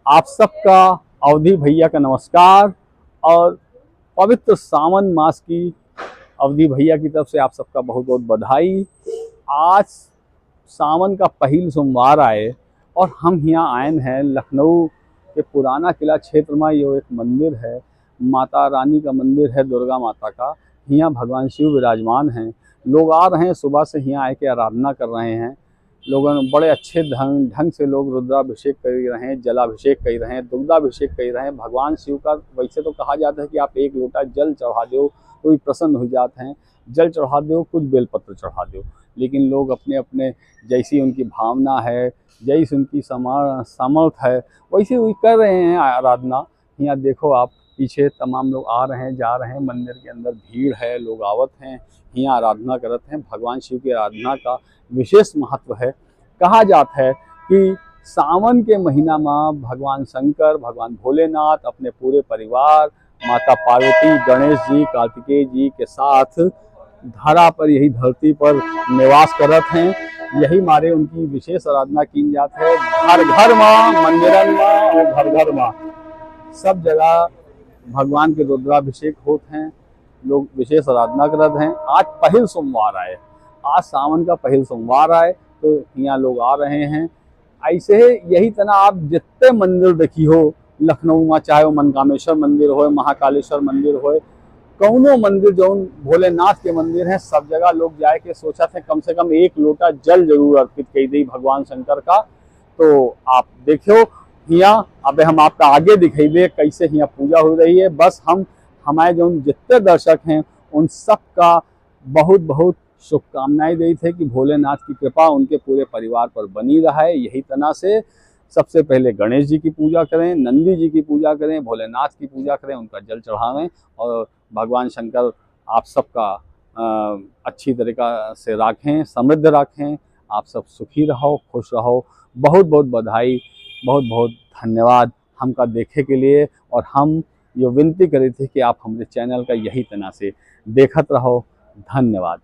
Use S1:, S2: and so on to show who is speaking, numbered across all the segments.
S1: आप सबका अवधि भैया का नमस्कार। और पवित्र सावन मास की अवधि भैया की तरफ से आप सबका बहुत बहुत बधाई। आज सावन का पहला सोमवार आए और हम यहाँ आए हैं लखनऊ के पुराना किला क्षेत्र में। यो एक मंदिर है, माता रानी का मंदिर है, दुर्गा माता का। यहाँ भगवान शिव विराजमान हैं। लोग आ रहे हैं, सुबह से यहाँ आके आराधना कर रहे हैं। लोगों ने बड़े अच्छे ढंग से लोग रुद्राभिषेक कर रहे हैं, जलाभिषेक कर रहे हैं, दुग्धाभिषेक कर रहे हैं। भगवान शिव का वैसे तो कहा जाता है कि आप एक लोटा जल चढ़ा दो तो भी प्रसन्न हो जाते हैं, जल चढ़ा दो, कुछ बेलपत्र चढ़ा दो। लेकिन लोग अपने अपने जैसी उनकी भावना है, जैसी उनकी सामर्थ है, वैसे वही कर रहे हैं आराधना। यहाँ देखो आप पीछे तमाम लोग आ रहे हैं, जा रहे हैं। मंदिर के अंदर भीड़ है, लोग आवत हैं, यहाँ आराधना करते हैं। भगवान शिव की आराधना का विशेष महत्व है। कहा जाता है कि सावन के महीना में भगवान शंकर, भगवान भोलेनाथ अपने पूरे परिवार, माता पार्वती, गणेश जी, कार्तिकेय जी के साथ धरा पर, यही धरती पर निवास करत हैं। यही मारे उनकी विशेष आराधना की जाती है। घर घर में, मंदिरन में और घर घर में सब जगह भगवान के रुद्राभिषेक होते हैं। लोग विशेष आराधना करते हैं। आज पहल सोमवार आए, आज सावन का पहल सोमवार आए तो यहाँ लोग आ रहे हैं। ऐसे यही तना आप जितने मंदिर देखी हो लखनऊ में, चाहे वो मनकामेश्वर मंदिर हो, महाकालेश्वर मंदिर हो, कौनो मंदिर जो भोलेनाथ के मंदिर हैं, सब जगह लोग जाए के सोचा थे कम से कम एक लोटा जल जरूर अर्पित कर दी भगवान शंकर का। तो आप देखो यहाँ, अब हम आपका आगे दिखेंगे कैसे यहाँ पूजा हो रही है। बस हम हमारे जो जितने दर्शक हैं उन सब का बहुत बहुत शुभकामनाएं दी थे कि भोलेनाथ की कृपा उनके पूरे परिवार पर बनी रहे। यही तना से सबसे पहले गणेश जी की पूजा करें, नंदी जी की पूजा करें, भोलेनाथ की पूजा करें, उनका जल चढ़ावें। और भगवान शंकर आप सबका अच्छी तरीका से रखें, समृद्ध रखें। आप सब सुखी रहो, खुश रहो। बहुत बहुत बधाई, बहुत बहुत धन्यवाद हमका देखे के लिए। और हम ये विनती करे थे कि आप हमारे चैनल का यही तना से देखत रहो। धन्यवाद।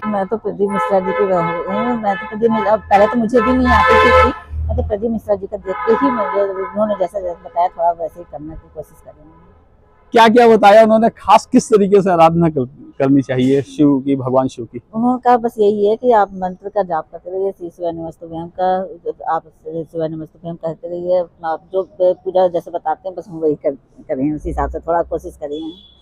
S2: मैं तो प्रदीप मिश्रा जी की बहू हूँ। मैं तो प्रदीप मिश्रा, पहले तो मुझे भी नहीं आती थी, मैं तो प्रदीप मिश्रा जी का देख के ही मुझे उन्होंने जैसा बताया थोड़ा वैसे ही करने की कोशिश करेंगे।
S1: क्या क्या बताया उन्होंने, खास किस तरीके से आराधना करनी चाहिए शिव की, भगवान शिव की?
S2: उन्होंने कहा बस यही है कि आप मंत्र का जाप करते रहिए, श्री शिवाय नमस्तुभ्यम का, आप शिवाय नमस्तुभ्यम कहते रहिए, आप जो पूजा जैसे बताते हैं बस हम वही करें, उसी हिसाब से थोड़ा कोशिश करिए।